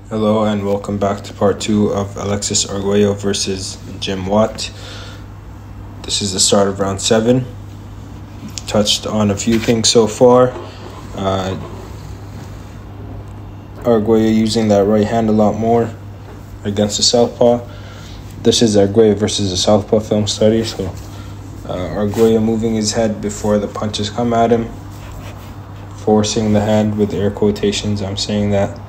Hello and welcome back to part 2 of Alexis Arguello versus Jim Watt. This is the start of round 7. Touched on a few things so far. Arguello using that right hand a lot more against the southpaw. This is Arguello versus the southpaw film study. So Arguello moving his head before the punches come at him. Forcing the hand with air quotations, I'm saying that.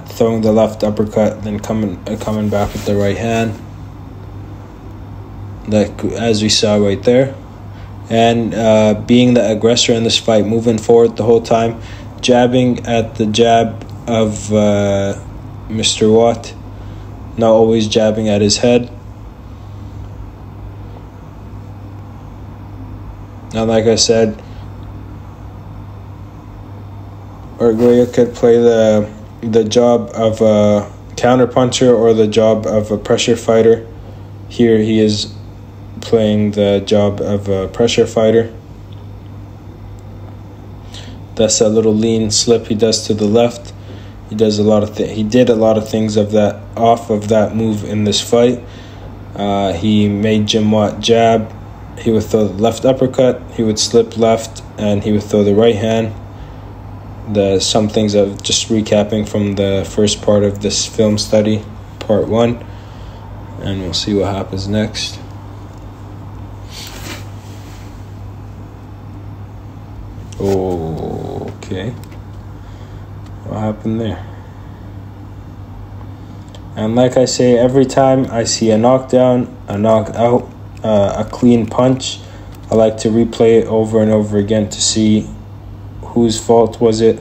Throwing the left uppercut, then coming back with the right hand, like as we saw right there, and being the aggressor in this fight, moving forward the whole time, jabbing at the jab of Mr. Watt, not always jabbing at his head. Now, like I said, Arguello could play the job of a counterpuncher or the job of a pressure fighter. Here he is playing the job of a pressure fighter. That's a little lean slip he does to the left. He does he did a lot of things off of that move in this fight. He made Jim Watt jab. He would throw the left uppercut. He would slip left, and he would throw the right hand. Some things of just recapping from the first part of this film study, part 1, and we'll see what happens next. Okay, what happened there? And like I say, every time I see a knockdown, a knockout, a clean punch, I like to replay it over and over again to see whose fault was it.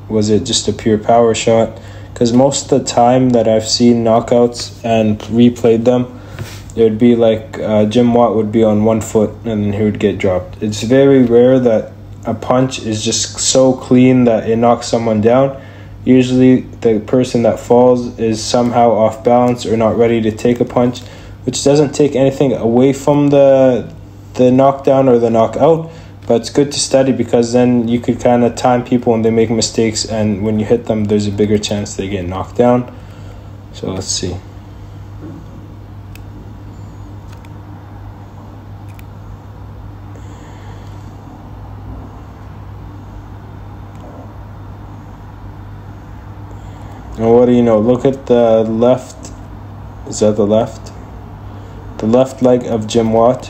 Was it just a pure power shot? Because most of the time that I've seen knockouts and replayed them, it would be like Jim Watt would be on one foot and then he would get dropped. It's very rare that a punch is just so clean that it knocks someone down. Usually the person that falls is somehow off balance or not ready to take a punch, which doesn't take anything away from the knockdown or the knockout. But it's good to study because then you could kind of time people when they make mistakes, and when you hit them, there's a bigger chance they get knocked down. So let's see. And what do you know? Look at the left. Is that the left? The left leg of Jim Watt.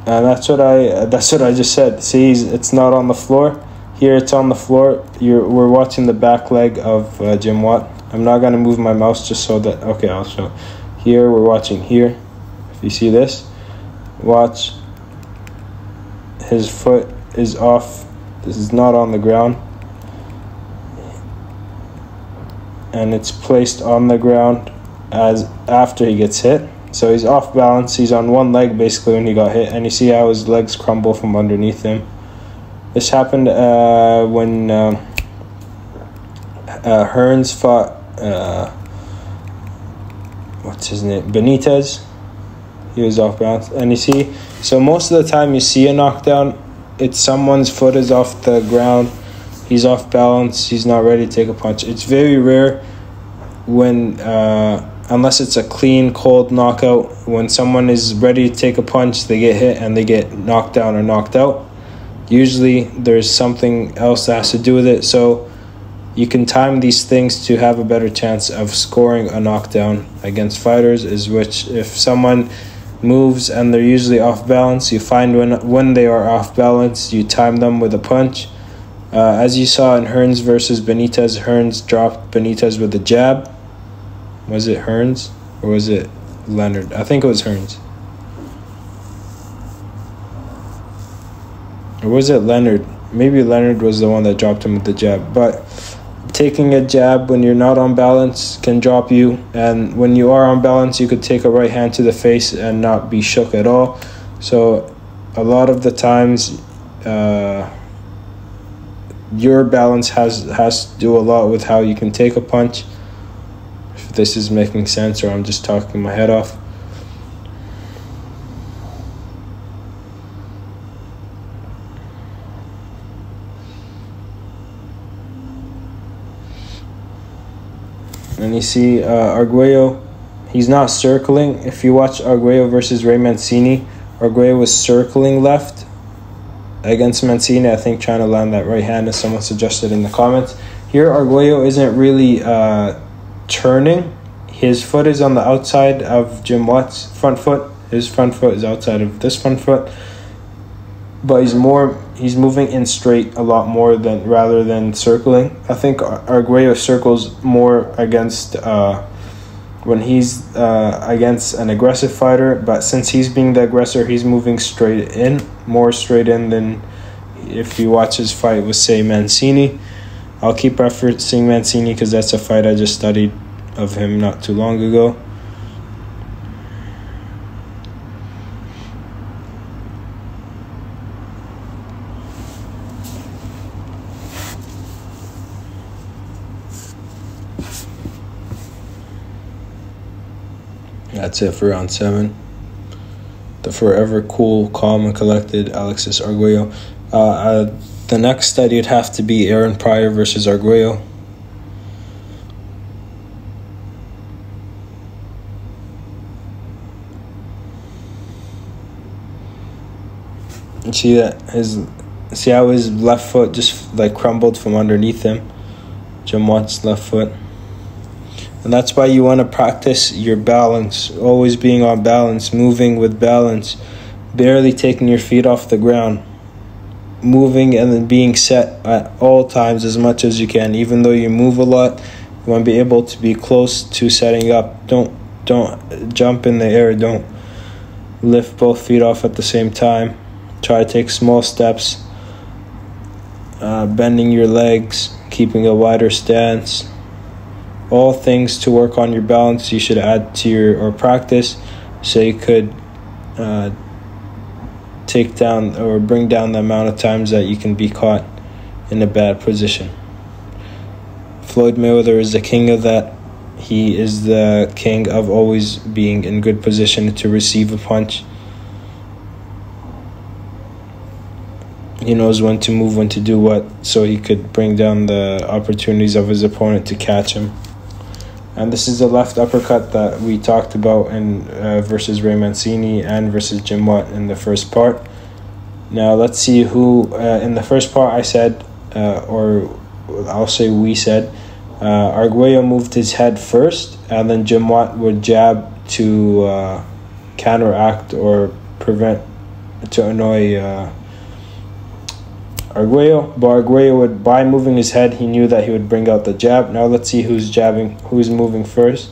And that's what I just said. See, it's not on the floor. Here it's on the floor. We're watching the back leg of Jim Watt. I'm not gonna move my mouse just so that. Okay, I'll show. Here we're watching here. If you see this, watch. His foot is off. This is not on the ground, and it's placed on the ground as after he gets hit. So he's off balance. He's on one leg basically when he got hit, and you see how his legs crumble from underneath him. This happened when Hearns fought what's his name? Benitez. He was off balance, and you see. So most of the time you see a knockdown, it's someone's foot is off the ground. He's off balance. He's not ready to take a punch. It's very rare when. Unless it's a clean, cold knockout, when someone is ready to take a punch, they get hit and they get knocked down or knocked out. Usually there's something else that has to do with it. So you can time these things to have a better chance of scoring a knockdown against fighters, is which if someone moves and they're usually off balance, you find when they are off balance, you time them with a punch. As you saw in Hearns versus Benitez, Hearns dropped Benitez with a jab. Was it Hearns or was it Leonard? I think it was Hearns. Or was it Leonard? Maybe Leonard was the one that dropped him with the jab. But taking a jab when you're not on balance can drop you. And when you are on balance, you could take a right hand to the face and not be shook at all. So a lot of the times, your balance has to do a lot with how you can take a punch. If this is making sense or I'm just talking my head off. And you see Arguello, he's not circling. If you watch Arguello versus Ray Mancini, Arguello was circling left against Mancini, I think, trying to land that right hand, as someone suggested in the comments. Here, Arguello isn't really turning. His foot is on the outside of Jim Watt's front foot. His front foot is outside of this front foot. But he's moving in straight a lot more rather than circling. I think Arguello circles more against when he's against an aggressive fighter, but since he's being the aggressor, he's moving more straight in than if you watch his fight with, say, Mancini. I'll keep referencing Mancini because that's a fight I just studied of him not too long ago. That's it for round 7. The forever cool, calm, and collected Alexis Arguello. The next study would have to be Aaron Pryor versus Arguello. You see how his left foot just like crumbled from underneath him. Jim Watt's left foot. And that's why you want to practice your balance, always being on balance, moving with balance, barely taking your feet off the ground, moving and then being set at all times as much as you can. Even though you move a lot, you want to be able to be close to setting up. Don't jump in the air. Don't lift both feet off at the same time. Try to take small steps, bending your legs, keeping a wider stance. All things to work on your balance you should add to or practice so you could take down or bring down the amount of times that you can be caught in a bad position. Floyd Mayweather is the king of that. He is the king of always being in good position to receive a punch. He knows when to move, when to do what, so he could bring down the opportunities of his opponent to catch him. And this is the left uppercut that we talked about in versus Ray Mancini and versus Jim Watt in the first part. Now let's see who, in the first part I said, or I'll say we said, Arguello moved his head first, and then Jim Watt would jab to counteract or prevent, to annoy Arguello. But Arguello would, by moving his head, he knew that he would bring out the jab. Now let's see who's jabbing, who's moving first.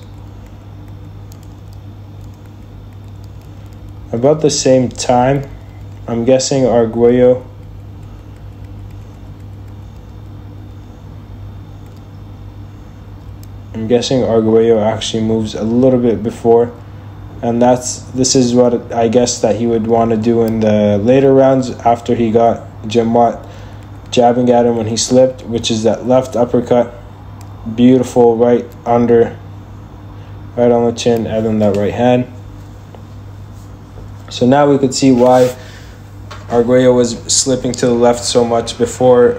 About the same time, I'm guessing Arguello. Actually moves a little bit before, and this is what I guess that he would want to do in the later rounds after he got Jim Watt jabbing at him when he slipped, which is that left uppercut. Beautiful, right on the chin, and then that right hand. So now we could see why Arguello was slipping to the left so much before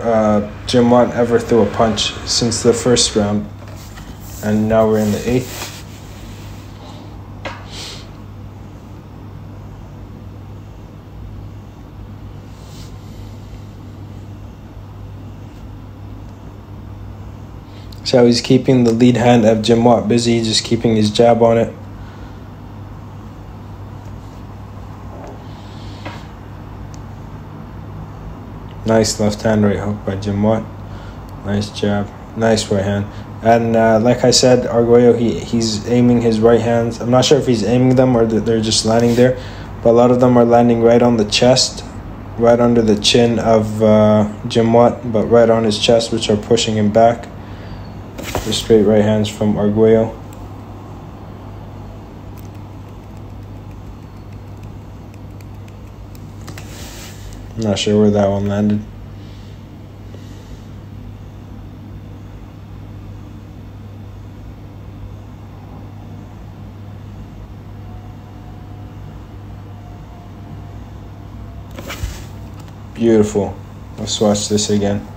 Jim Watt ever threw a punch since the first round. And now we're in the 8th. So he's keeping the lead hand of Jim Watt busy, just keeping his jab on it. Nice left hand right hook by Jim Watt. Nice jab. Nice right hand. And like I said, Arguello, he's aiming his right hands. I'm not sure if he's aiming them or they're just landing there, but a lot of them are landing right on the chest, right under the chin of Jim Watt, but right on his chest, which are pushing him back. The straight right hands from Arguello. I'm not sure where that one landed. Beautiful. Let's watch this again.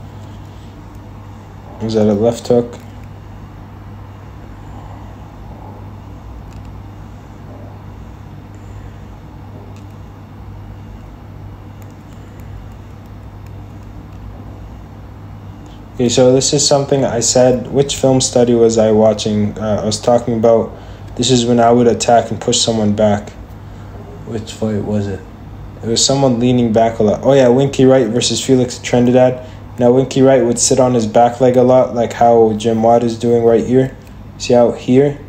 Was that a left hook? Okay, so this is something I said. Which film study was I watching? I was talking about this is when I would attack and push someone back. Which fight was it? It was someone leaning back a lot. Oh yeah, Winky Wright versus Felix Trinidad. Now Winky Wright would sit on his back leg a lot, like how Jim Watt is doing right here. See how here,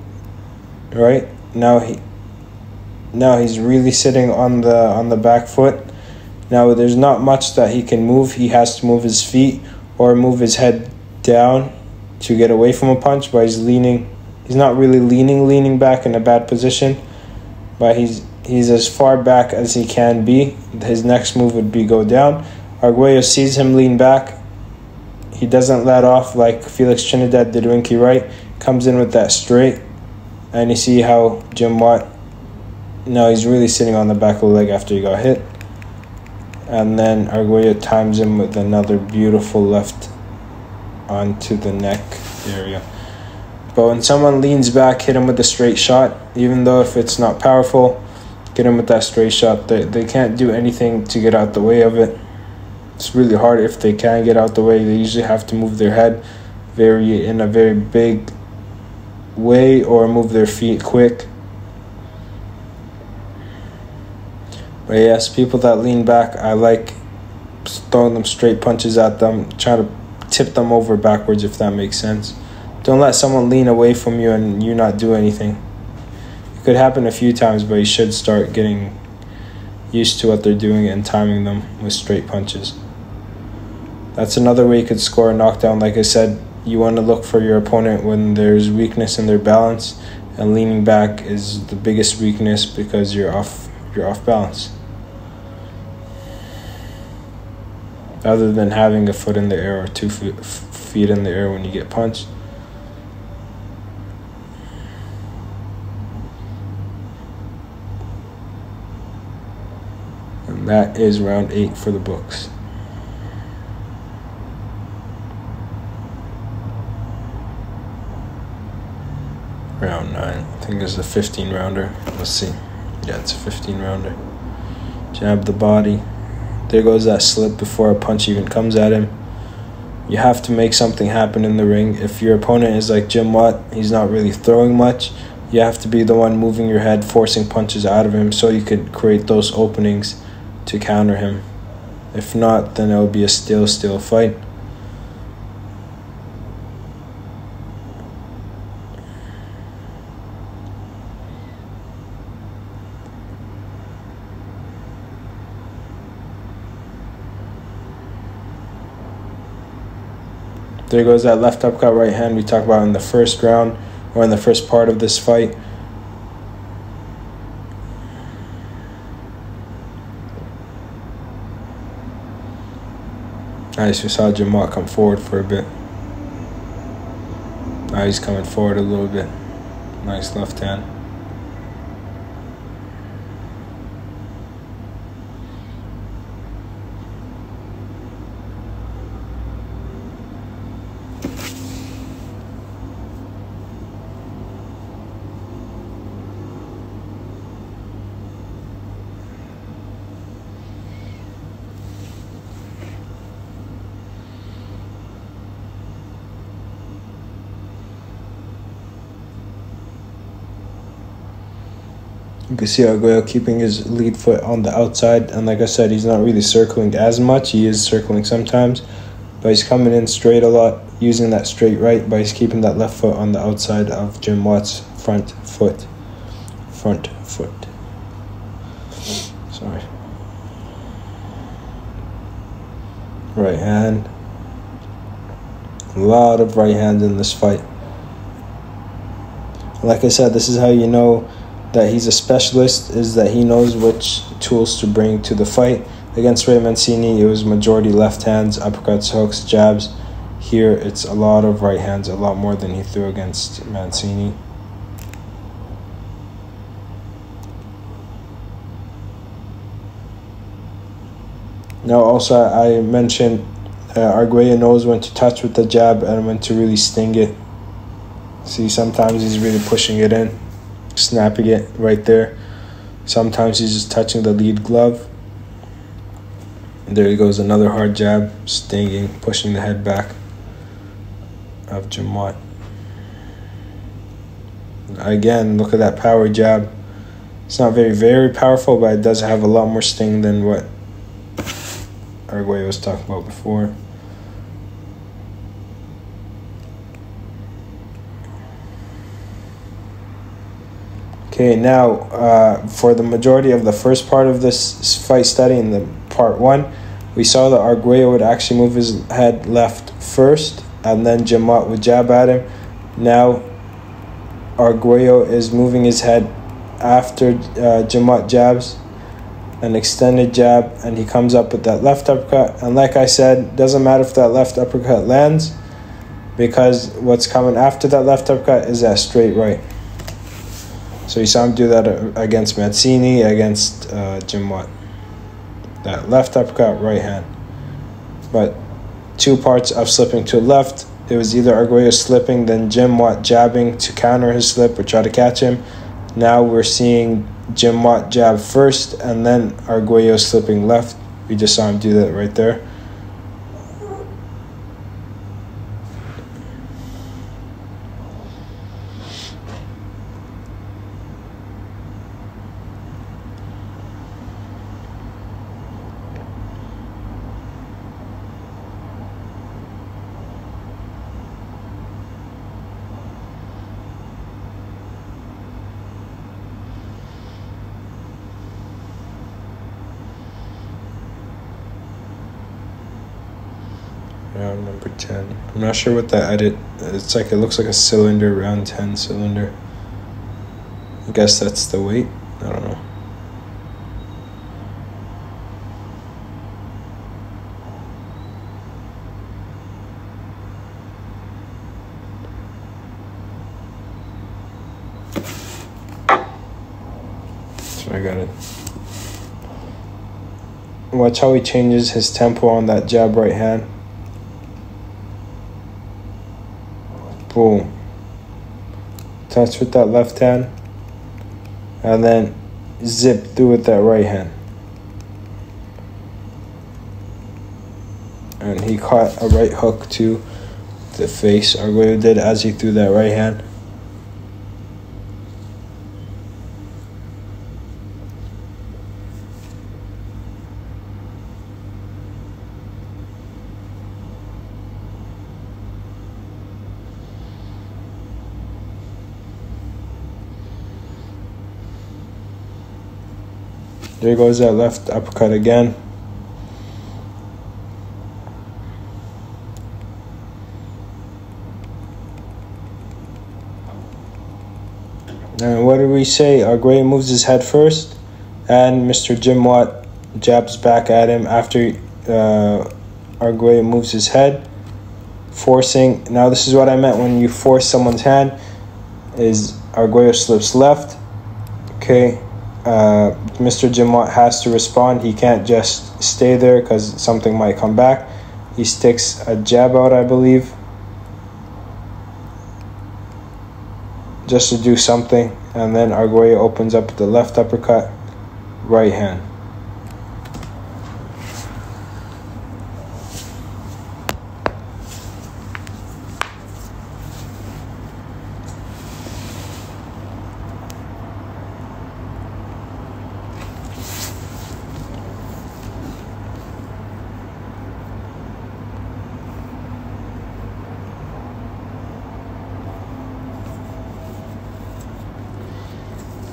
right? Now he's really sitting on the back foot. Now there's not much that he can move. He has to move his feet or move his head down to get away from a punch, but he's leaning. He's not really leaning back in a bad position, but he's as far back as he can be. His next move would be go down. Arguello sees him lean back. He doesn't let off like Felix Trinidad did Winky Wright. Comes in with that straight. And you see how Jim Watt, no, he's really sitting on the back of the leg after he got hit. And then Arguello times him with another beautiful left onto the neck area. But when someone leans back, hit him with a straight shot, even though if it's not powerful, get him with that straight shot. They can't do anything to get out the way of it. It's really hard if they can get out the way. They usually have to move their head in a very big way or move their feet quick. But yes, people that lean back, I like throwing them straight punches at them, try to tip them over backwards if that makes sense. Don't let someone lean away from you and you not do anything. It could happen a few times, but you should start getting used to what they're doing and timing them with straight punches. That's another way you could score a knockdown. Like I said, you want to look for your opponent when there's weakness in their balance, and leaning back is the biggest weakness because you're off balance. Other than having a foot in the air or 2 feet in the air when you get punched. And that is round 8 for the books. Round 9. I think it's a 15-rounder. Let's see. Yeah, it's a 15-rounder. Jab the body. There goes that slip before a punch even comes at him. You have to make something happen in the ring. If your opponent is like Jim Watt, he's not really throwing much. You have to be the one moving your head, forcing punches out of him so you could create those openings to counter him. If not, then it will be a still fight. There goes that left uppercut right hand we talked about in the first round or in the first part of this fight. Nice, we saw Jim Watt come forward for a bit. Now he's coming forward a little bit. Nice left hand. You can see Arguello keeping his lead foot on the outside, and like I said, he's not really circling as much. He is circling sometimes, but he's coming in straight a lot, using that straight right, but he's keeping that left foot on the outside of Jim Watt's front foot. Sorry. Right hand. A lot of right hands in this fight. Like I said, this is how you know that he's a specialist, is that he knows which tools to bring to the fight. Against Ray Mancini, it was majority left hands, uppercuts, hooks, jabs. Here, it's a lot of right hands, a lot more than he threw against Mancini. Now, also, I mentioned Arguello knows when to touch with the jab and when to really sting it. See, sometimes he's really pushing it in, snapping it right there. Sometimes he's just touching the lead glove. And there he goes, another hard jab, stinging, pushing the head back. of Jim Watt. Again, look at that power jab. It's not very powerful, but it does have a lot more sting than what Arguello was talking about before. Okay, now for the majority of the first part of this fight study, in the part 1, we saw that Arguello would actually move his head left first, and then Jim Watt would jab at him. Now Arguello is moving his head after Jim Watt jabs, an extended jab, and he comes up with that left uppercut. And like I said, doesn't matter if that left uppercut lands, because what's coming after that left uppercut is that straight right. So you saw him do that against Mancini, against Jim Watt. That left uppercut, right hand. But 2 parts of slipping to the left. It was either Arguello slipping, then Jim Watt jabbing to counter his slip or try to catch him. Now we're seeing Jim Watt jab first, and then Arguello slipping left. We just saw him do that right there. Round number 10. I'm not sure what that edit. It's like, it looks like a cylinder, round 10 cylinder. I guess that's the weight. I don't know. So I got it. Watch how he changes his tempo on that jab right hand. Boom. Touch with that left hand, and then zip through with that right hand. And he caught a right hook to the face. Arguello did, as he threw that right hand. There goes that left uppercut again. And what did we say? Arguello moves his head first, and Mr. Jim Watt jabs back at him after Arguello moves his head, forcing. Now this is what I meant when you force someone's hand, is Arguello slips left. Okay. Mr. Jim Watt has to respond. He can't just stay there because something might come back. He sticks a jab out, I believe, just to do something, and then Arguello opens up the left uppercut, right hand.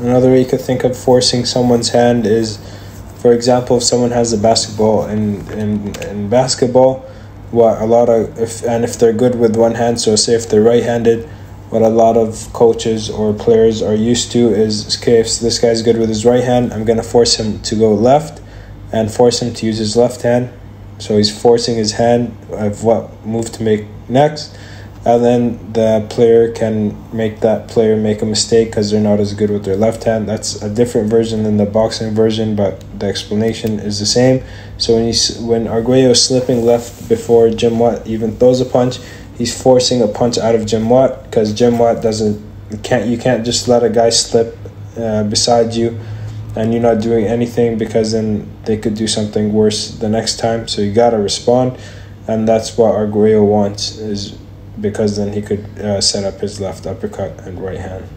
Another way you could think of forcing someone's hand is, for example, if someone has a basketball in basketball, if they're good with one hand, so say if they're right-handed, what a lot of coaches or players are used to is, okay, if this guy's good with his right hand, I'm going to force him to go left and force him to use his left hand. So he's forcing his hand of what move to make next. And then the player can make that player make a mistake because they're not as good with their left hand. That's a different version than the boxing version, but the explanation is the same. So when Arguello is slipping left before Jim Watt even throws a punch, he's forcing a punch out of Jim Watt, because Jim Watt you can't just let a guy slip beside you and you're not doing anything, because then they could do something worse the next time. So you gotta respond, and that's what Arguello wants, is because then he could set up his left uppercut and right hand.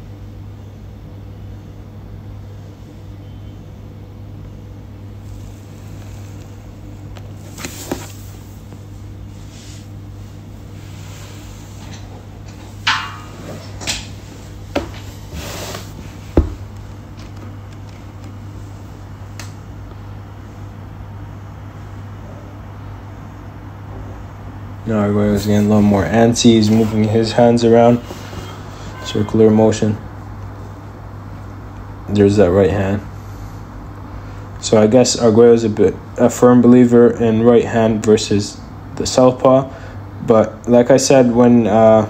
Now Arguello's getting a little more antsy. He's moving his hands around. Circular motion. There's that right hand. So I guess Arguello's a firm believer in right hand versus the southpaw. But like I said when I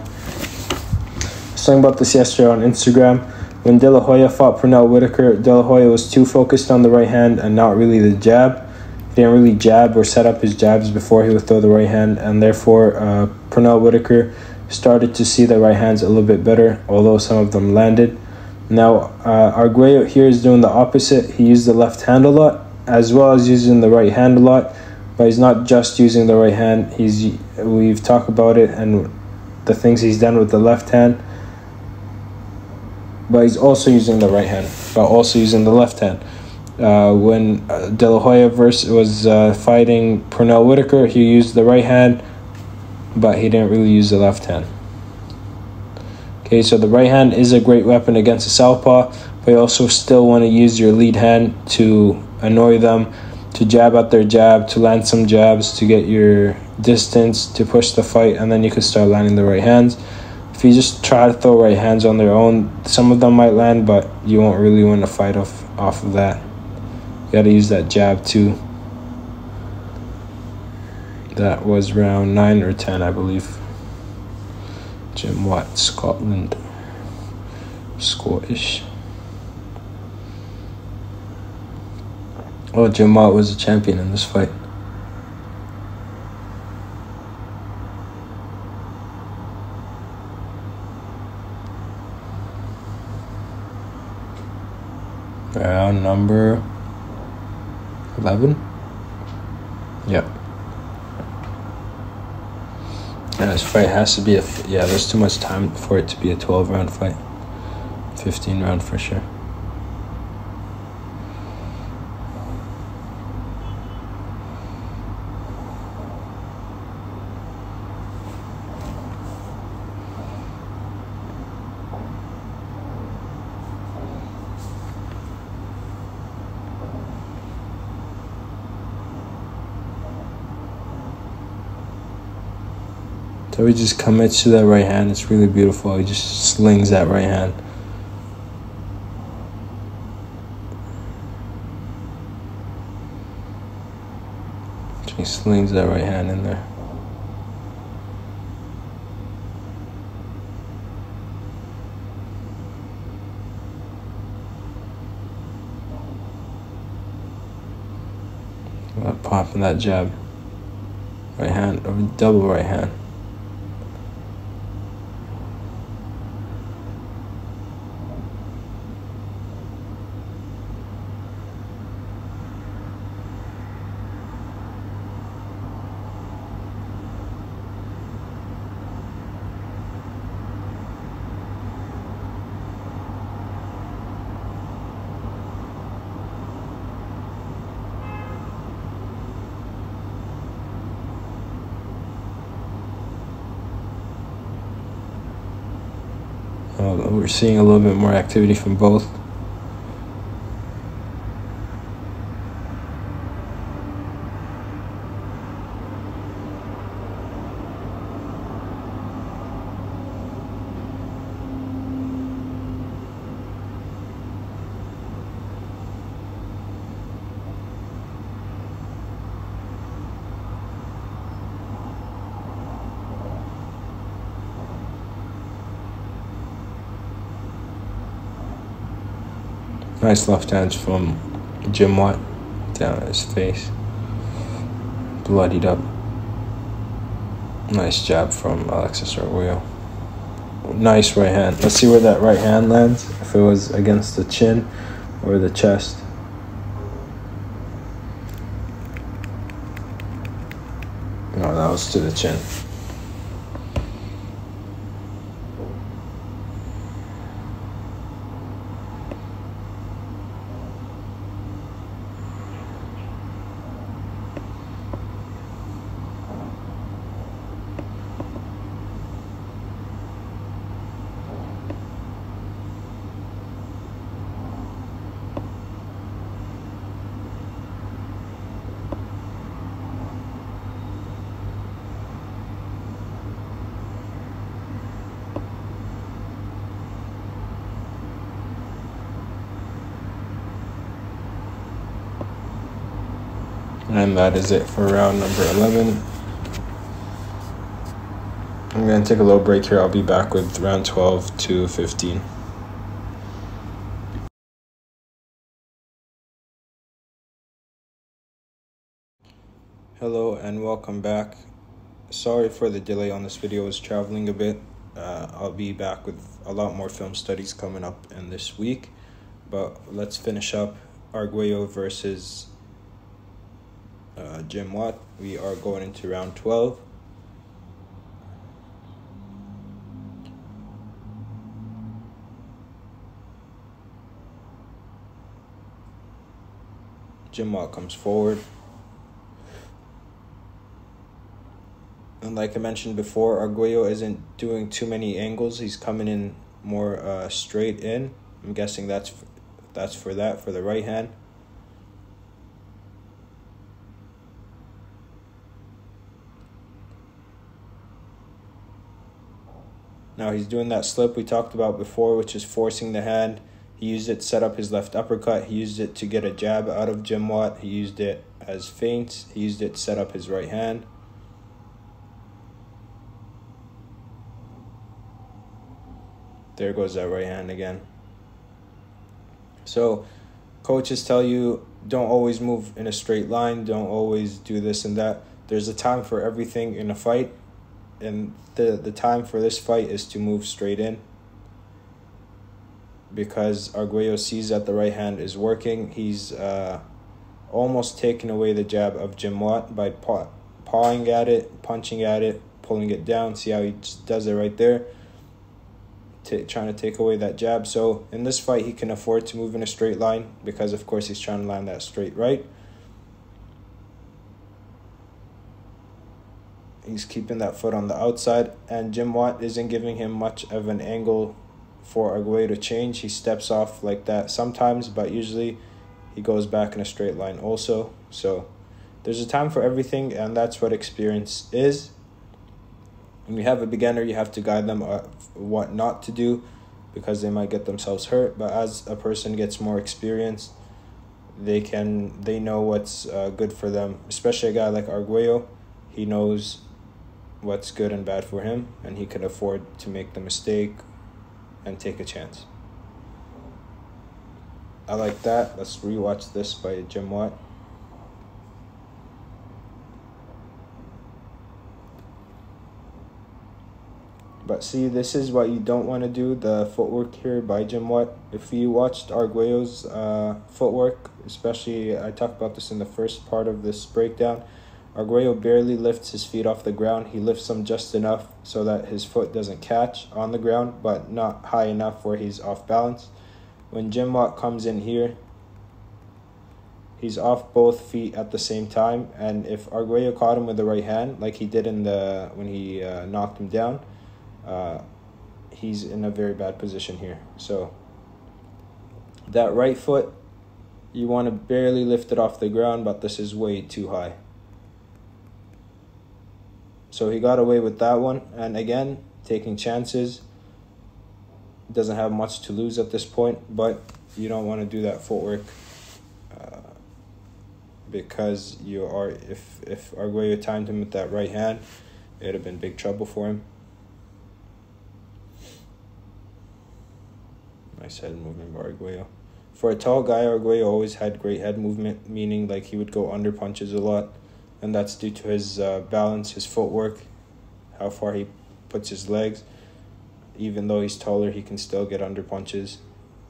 was talking about this yesterday on Instagram, when De La Hoya fought Pernell Whitaker, De La Hoya was too focused on the right hand and not really the jab. He didn't really jab or set up his jabs before he would throw the right hand, and therefore Pernell Whitaker started to see the right hands a little bit better, although some of them landed. Now Arguello here is doing the opposite. He used the left hand a lot, as well as using the right hand a lot, but he's not just using the right hand. We've talked about it and the things he's done with the left hand, but he's also using the right hand, but also using the left hand. When De La Hoya was fighting Pernell Whitaker, he used the right hand, but he didn't really use the left hand. Okay, so the right hand is a great weapon against a southpaw, but you also still want to use your lead hand to annoy them, to jab at their jab, to land some jabs, to get your distance, to push the fight, and then you can start landing the right hands. If you just try to throw right hands on their own, some of them might land, but you won't really win a fight off of that. You got to use that jab too. That was round 9 or 10, I believe. Jim Watt, Scotland. Scottish. Oh, Jim Watt was a champion in this fight. Round number 11? Yep. And this fight has to be there's too much time for it to be a 12-round fight. 15-round for sure. So he just commits to that right hand. It's really beautiful. He just slings that right hand. He slings that right hand in there. Popping that jab. Right hand, or double right hand. We're seeing a little bit more activity from both. Nice left hands from Jim Watt down his face. Bloodied up. Nice jab from Alexis Arguello. Nice right hand. Let's see where that right hand lands. If it was against the chin or the chest. No, that was to the chin. And that is it for round number 11. I'm going to take a little break here. I'll be back with round 12 to 15. Hello and welcome back. Sorry for the delay on this video. I was traveling a bit. I'll be back with a lot more film studies coming up in this week. But let's finish up Arguello versus Jim Watt. We are going into round 12. Jim Watt comes forward. And like I mentioned before, Arguello isn't doing too many angles. He's coming in more straight in. I'm guessing that's for the right hand. Now he's doing that slip we talked about before, which is forcing the hand. He used it to set up his left uppercut. He used it to get a jab out of Jim Watt. He used it as feints. He used it to set up his right hand. There goes that right hand again. So coaches tell you don't always move in a straight line. Don't always do this and that. There's a time for everything in a fight. And the time for this fight is to move straight in. Because Arguello sees that the right hand is working. He's almost taken away the jab of Jim Watt by pawing at it, punching at it, pulling it down. See how he just does it right there? Trying to take away that jab. So in this fight, he can afford to move in a straight line because, of course, he's trying to land that straight right. He's keeping that foot on the outside, and Jim Watt isn't giving him much of an angle for Arguello to change. He steps off like that sometimes, but usually he goes back in a straight line also. So there's a time for everything, and that's what experience is. When you have a beginner, you have to guide them what not to do because they might get themselves hurt. But as a person gets more experience, they know what's good for them. Especially a guy like Arguello, he knows what's good and bad for him, and he can afford to make the mistake and take a chance. I like that. Let's rewatch this by Jim Watt. But see, this is what you don't want to do, the footwork here by Jim Watt. If you watched Arguello's footwork, especially, I talked about this in the first part of this breakdown, Arguello barely lifts his feet off the ground. He lifts them just enough so that his foot doesn't catch on the ground, but not high enough where he's off balance. When Jim Watt comes in here, he's off both feet at the same time. And if Arguello caught him with the right hand, like he did when he knocked him down, he's in a very bad position here. So that right foot, you want to barely lift it off the ground, but this is way too high. So he got away with that one. And again, taking chances. Doesn't have much to lose at this point, but you don't want to do that footwork because if Arguello timed him with that right hand, it would have been big trouble for him. Nice head movement by Arguello. For a tall guy, Arguello always had great head movement, meaning like he would go under punches a lot, and that's due to his balance, his footwork, how far he puts his legs. Even though he's taller, he can still get under punches.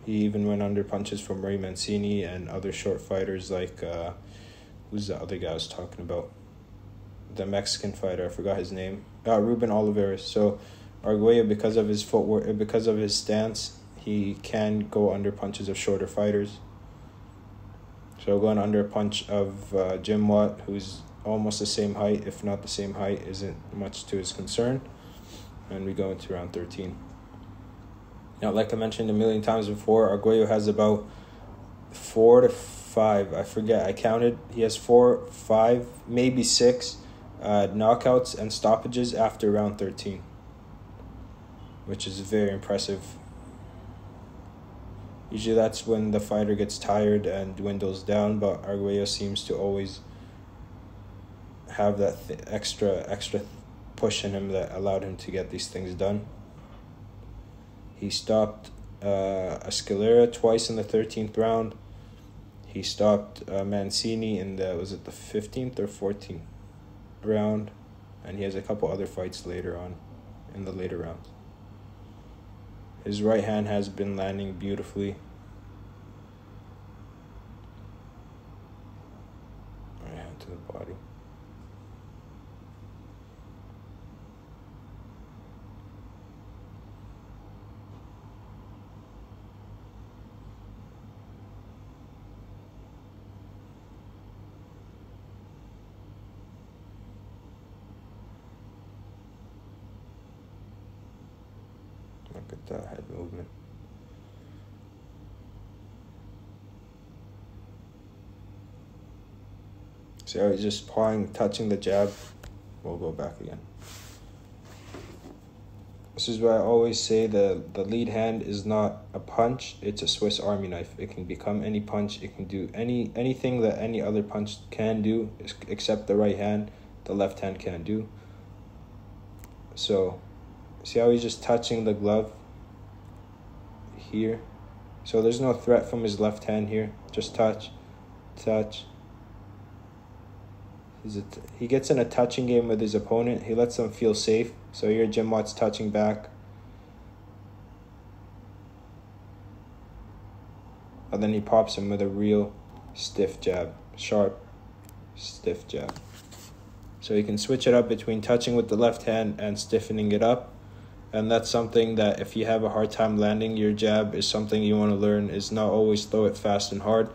He even went under punches from Ray Mancini and other short fighters like, who's the other guy I was talking about? The Mexican fighter, I forgot his name. Ruben Olivares. So Arguello, because of his footwork, because of his stance, he can go under punches of shorter fighters. So going under a punch of Jim Watt, who's almost the same height, if not the same height, isn't much to his concern. And we go into round 13. Now, like I mentioned a million times before, Arguello has about 4 to 5. I forget. I counted. He has 4, 5, maybe 6 knockouts and stoppages after round 13, which is very impressive. Usually that's when the fighter gets tired and dwindles down, but Arguello seems to always have that extra push in him that allowed him to get these things done. He stopped Escalera twice in the 13th round. He stopped Mancini in the 15th or 14th round, and he has a couple other fights later on in the later rounds. His right hand has been landing beautifully. Right hand to the body. Look at that head movement. See how he's just pawing, touching the jab. We'll go back again. This is why I always say the lead hand is not a punch, it's a Swiss Army knife. It can become any punch. It can do anything that any other punch can do, except the right hand, the left hand can't do. So, see how he's just touching the glove here? So there's no threat from his left hand here. Just touch, touch. He gets in a touching game with his opponent. He lets them feel safe. So here Jim Watt's touching back. And then he pops him with a real stiff jab. Sharp, stiff jab. So you can switch it up between touching with the left hand and stiffening it up. And that's something that if you have a hard time landing your jab is something you want to learn, is not always throw it fast and hard,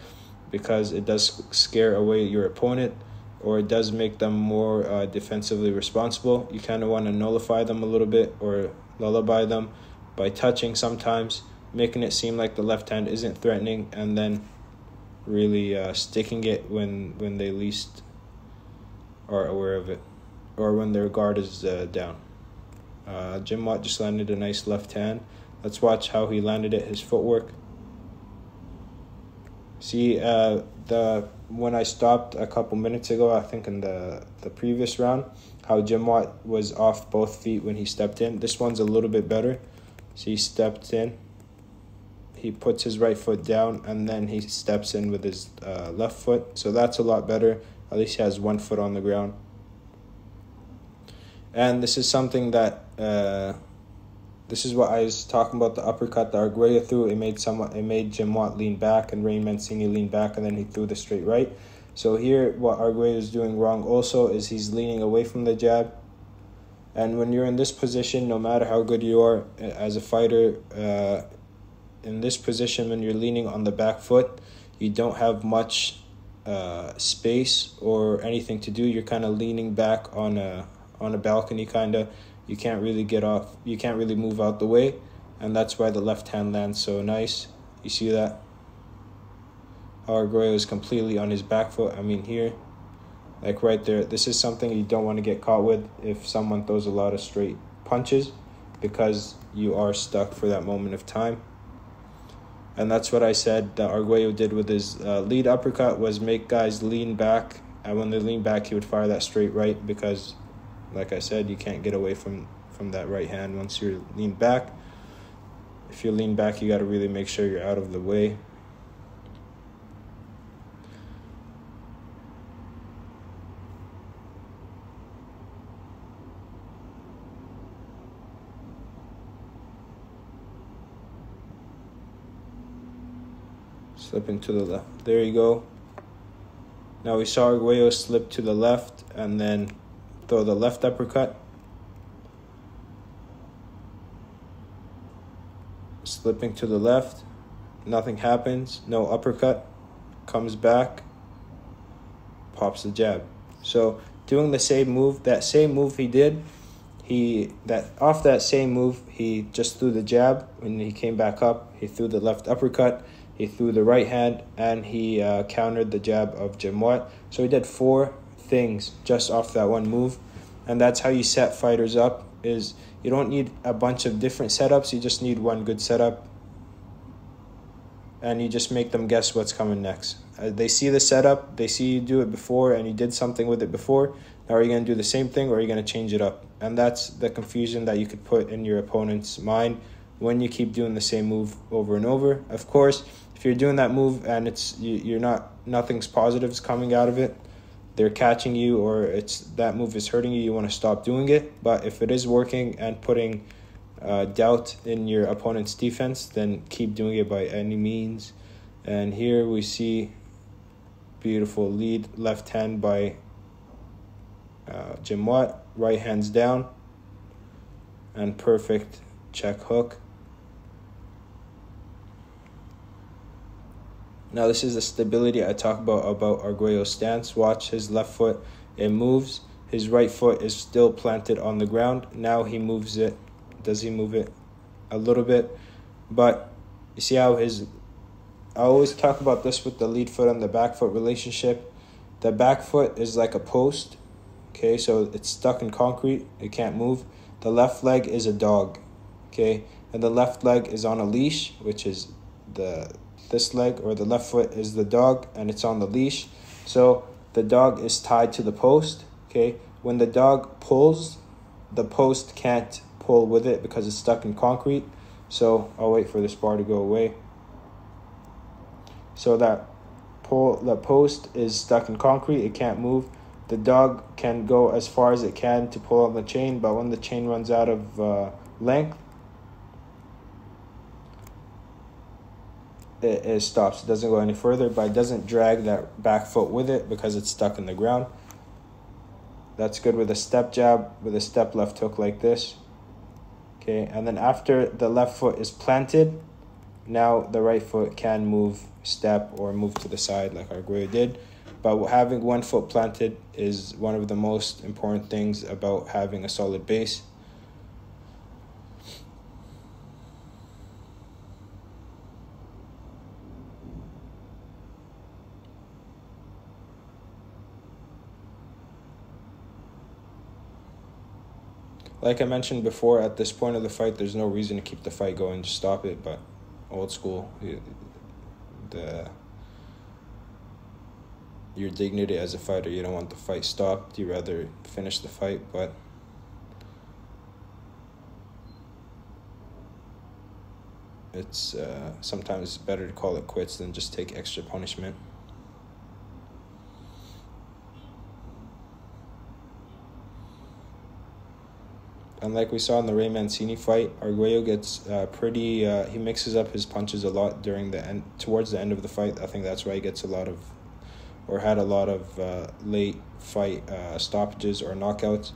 because it does scare away your opponent, or it does make them more defensively responsible. You kind of want to nullify them a little bit or lullaby them by touching sometimes, making it seem like the left hand isn't threatening, and then really sticking it when they least are aware of it, or when their guard is down. Jim Watt just landed a nice left hand. Let's watch how he landed it, his footwork. See, when I stopped a couple minutes ago, I think in the previous round, how Jim Watt was off both feet when he stepped in. This one's a little bit better. So he stepped in, he puts his right foot down, and then he steps in with his left foot. So that's a lot better. At least he has one foot on the ground. And this is something that, this is what I was talking about, the uppercut that Arguello threw. It made Jim Watt lean back and Ray Mancini lean back, and then he threw the straight right. So here, what Arguello is doing wrong also is he's leaning away from the jab. And when you're in this position, no matter how good you are as a fighter, in this position when you're leaning on the back foot, you don't have much space or anything to do. You're kind of leaning back on a balcony, kind of. You can't really get off. You can't really move out the way, and that's why the left hand lands so nice. You see that? Arguello is completely on his back foot. I mean here, like right there. This is something you don't want to get caught with if someone throws a lot of straight punches, because you are stuck for that moment of time. And that's what I said that Arguello did with his lead uppercut, was make guys lean back, and when they lean back, he would fire that straight right, because like I said, you can't get away from that right hand once you're leaned back. If you lean back, you got to really make sure you're out of the way. Slipping to the left. There you go. Now we saw Arguello slip to the left and then throw the left uppercut. Slipping to the left. Nothing happens. No uppercut. Comes back. Pops the jab. So doing the same move, that same move he did, off that same move, he just threw the jab. When he came back up, he threw the left uppercut. He threw the right hand, and he countered the jab of Jim Watt. So he did 4 things just off that one move. And that's how you set fighters up, is you don't need a bunch of different setups. You just need one good setup. And you just make them guess what's coming next. They see the setup. They see you do it before, and you did something with it before. Now, are you going to do the same thing, or are you going to change it up? And that's the confusion that you could put in your opponent's mind when you keep doing the same move over and over. Of course, if you're doing that move and nothing's positives coming out of it, they're catching you, or that move is hurting you, you want to stop doing it. But if it is working and putting doubt in your opponent's defense, then keep doing it by any means. And here we see beautiful lead left hand by Jim Watt, right hands down, and perfect check hook. Now this is the stability I talk about Arguello's stance. Watch his left foot, it moves. His right foot is still planted on the ground. Now he moves it. Does he move it? A little bit. But you see how I always talk about this with the lead foot and the back foot relationship. The back foot is like a post. Okay, so it's stuck in concrete. It can't move. The left leg is a dog. Okay, and the left leg is on a leash, which is this leg, or the left foot is the dog and it's on the leash. So the dog is tied to the post. Okay, when the dog pulls, the post can't pull with it because it's stuck in concrete. So I'll wait for this bar to go away. So the post is stuck in concrete, it can't move. The dog can go as far as it can to pull on the chain, but when the chain runs out of length, it stops. It doesn't go any further, but it doesn't drag that back foot with it because it's stuck in the ground. That's good with a step jab, with a step left hook like this. Okay, and then after the left foot is planted, now the right foot can move, step, or move to the side like Arguello did. But having one foot planted is one of the most important things about having a solid base. Like I mentioned before, at this point of the fight, there's no reason to keep the fight going, just stop it. But old school, your dignity as a fighter, you don't want the fight stopped. You rather finish the fight, but it's sometimes better to call it quits than just take extra punishment. And like we saw in the Ray Mancini fight, Arguello gets he mixes up his punches a lot towards the end of the fight. I think that's why he gets had a lot of late fight stoppages or knockouts.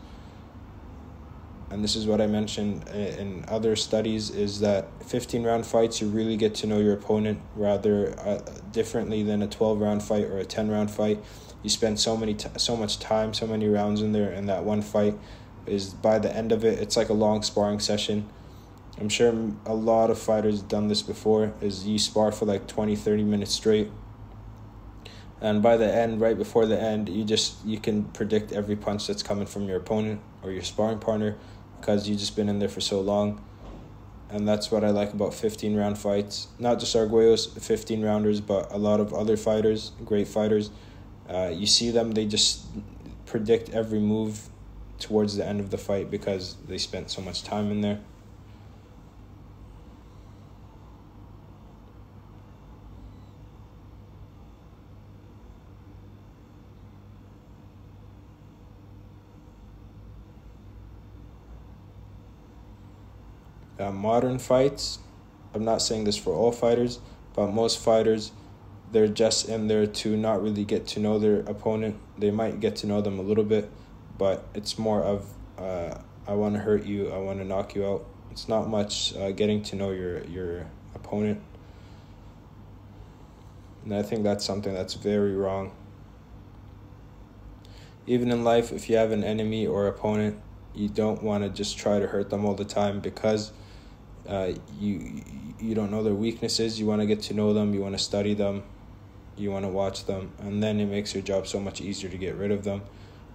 And this is what I mentioned in other studies, is that 15-round fights, you really get to know your opponent rather differently than a 12-round fight or a 10-round fight. You spend so much time, so many rounds in that one fight. By the end of it, it's like a long sparring session. I'm sure a lot of fighters have done this before, is you spar for like 20-30 minutes straight, and by the end, right before the end, you can predict every punch that's coming from your opponent or your sparring partner because you've just been in there for so long. And that's what I like about 15-round fights. Not just Arguello's 15-rounders, but a lot of other fighters, great fighters. You see them, they just predict every move towards the end of the fight because they spent so much time in there. Modern fights, I'm not saying this for all fighters, but most fighters, they're just in there to not really get to know their opponent. They might get to know them a little bit, but it's more of I want to hurt you, I want to knock you out. It's not much getting to know your opponent. And I think that's something that's very wrong. Even in life, if you have an enemy or opponent, you don't want to just try to hurt them all the time because you don't know their weaknesses. You want to get to know them, you want to study them, you want to watch them, and then it makes your job so much easier to get rid of them.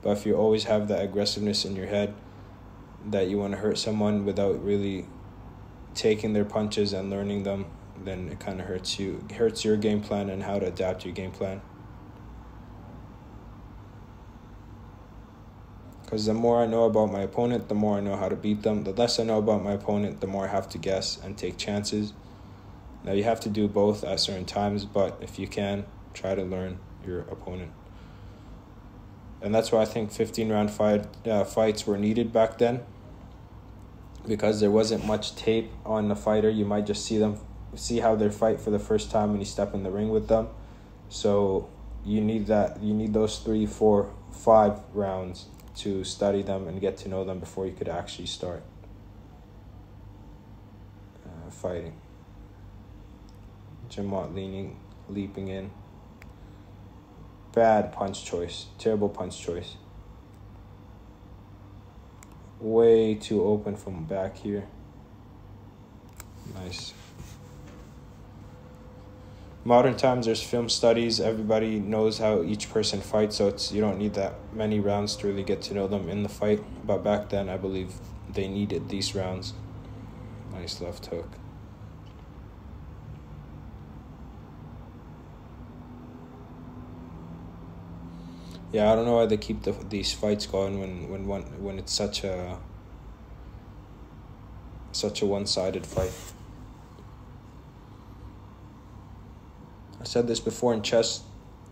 But if you always have that aggressiveness in your head that you want to hurt someone without really taking their punches and learning them, then it kind of hurts you. It hurts your game plan and how to adapt your game plan. Because the more I know about my opponent, the more I know how to beat them. The less I know about my opponent, the more I have to guess and take chances. Now, you have to do both at certain times, but if you can, try to learn your opponent. And that's why I think 15-round fights were needed back then, because there wasn't much tape on the fighter. You might just see how they fight for the first time when you step in the ring with them. So you need those 3, 4, 5 rounds to study them and get to know them before you could actually start fighting. Jim Watt leaping in. Bad punch choice. Terrible punch choice. Way too open from back here. Nice. Modern times, there's film studies. Everybody knows how each person fights, so you don't need that many rounds to really get to know them in the fight. But back then, I believe they needed these rounds. Nice left hook. Yeah, I don't know why they keep these fights going when it's such a one-sided fight. I said this before in chess.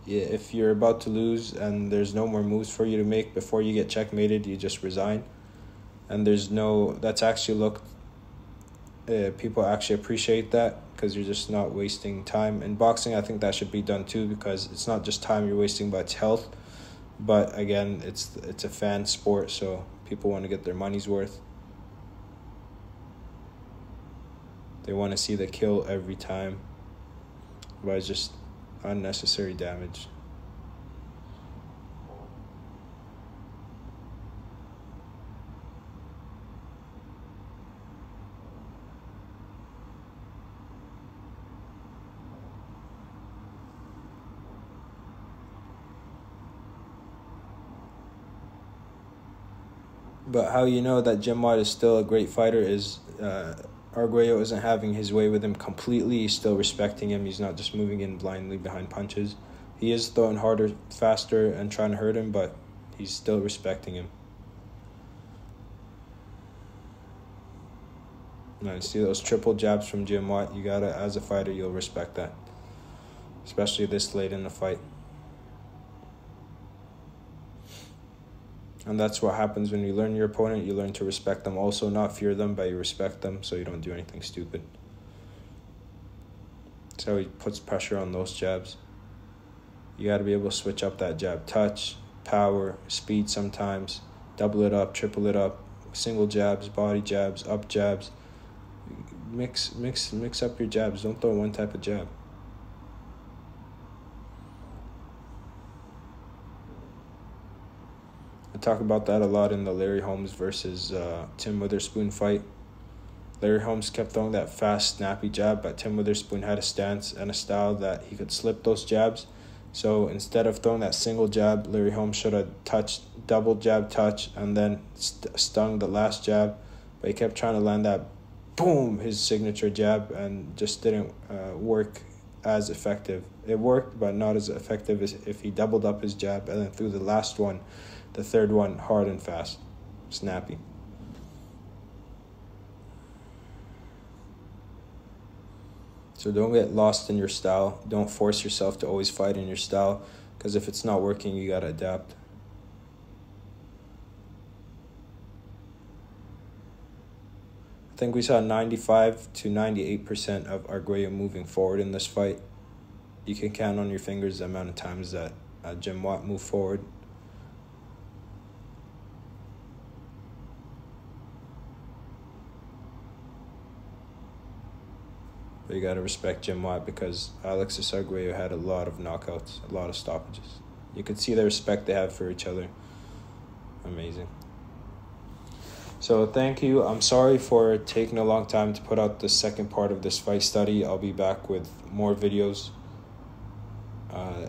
If you're about to lose and there's no more moves for you to make before you get checkmated, you just resign. And that's actually people actually appreciate that, because you're just not wasting time. In boxing, I think that should be done too, because it's not just time you're wasting, but it's health. But again, it's a fan sport, so people want to get their money's worth. They want to see the kill every time. But it's just unnecessary damage. But how you know that Jim Watt is still a great fighter is Arguello isn't having his way with him completely. He's still respecting him. He's not just moving in blindly behind punches. He is throwing harder, faster, and trying to hurt him, but he's still respecting him. Now, you see those triple jabs from Jim Watt? You gotta, as a fighter, you'll respect that, especially this late in the fight. And that's what happens when you learn your opponent. You learn to respect them also, not fear them, but you respect them so you don't do anything stupid. That's how he puts pressure on those jabs. You got to be able to switch up that jab. Touch, power, speed sometimes. Double it up, triple it up. Single jabs, body jabs, up jabs. Mix up your jabs. Don't throw one type of jab. I talk about that a lot in the Larry Holmes versus Tim Witherspoon fight. Larry Holmes kept throwing that fast, snappy jab, but Tim Witherspoon had a stance and a style that he could slip those jabs. So instead of throwing that single jab, Larry Holmes should have touched, double jab touch, and then stung the last jab. But he kept trying to land that, boom, his signature jab, and just didn't work as effective. It worked, but not as effective as if he doubled up his jab and then threw the last one, the third one, hard and fast, snappy. So don't get lost in your style. Don't force yourself to always fight in your style, because if it's not working, you got to adapt. I think we saw 95 to 98% of Arguello moving forward in this fight. You can count on your fingers the amount of times that Jim Watt moved forward. But you got to respect Jim Watt, because Alexis Arguello had a lot of knockouts, a lot of stoppages. You could see the respect they have for each other. Amazing. So thank you. I'm sorry for taking a long time to put out the second part of this fight study. I'll be back with more videos.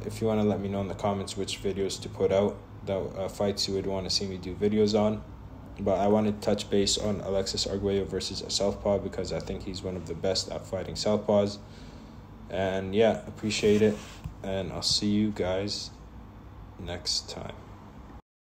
If you want to let me know in the comments which videos to put out, the fights you would want to see me do videos on. But I wanted to touch base on Alexis Arguello versus a southpaw, because I think he's one of the best at fighting southpaws. And yeah, appreciate it. And I'll see you guys next time.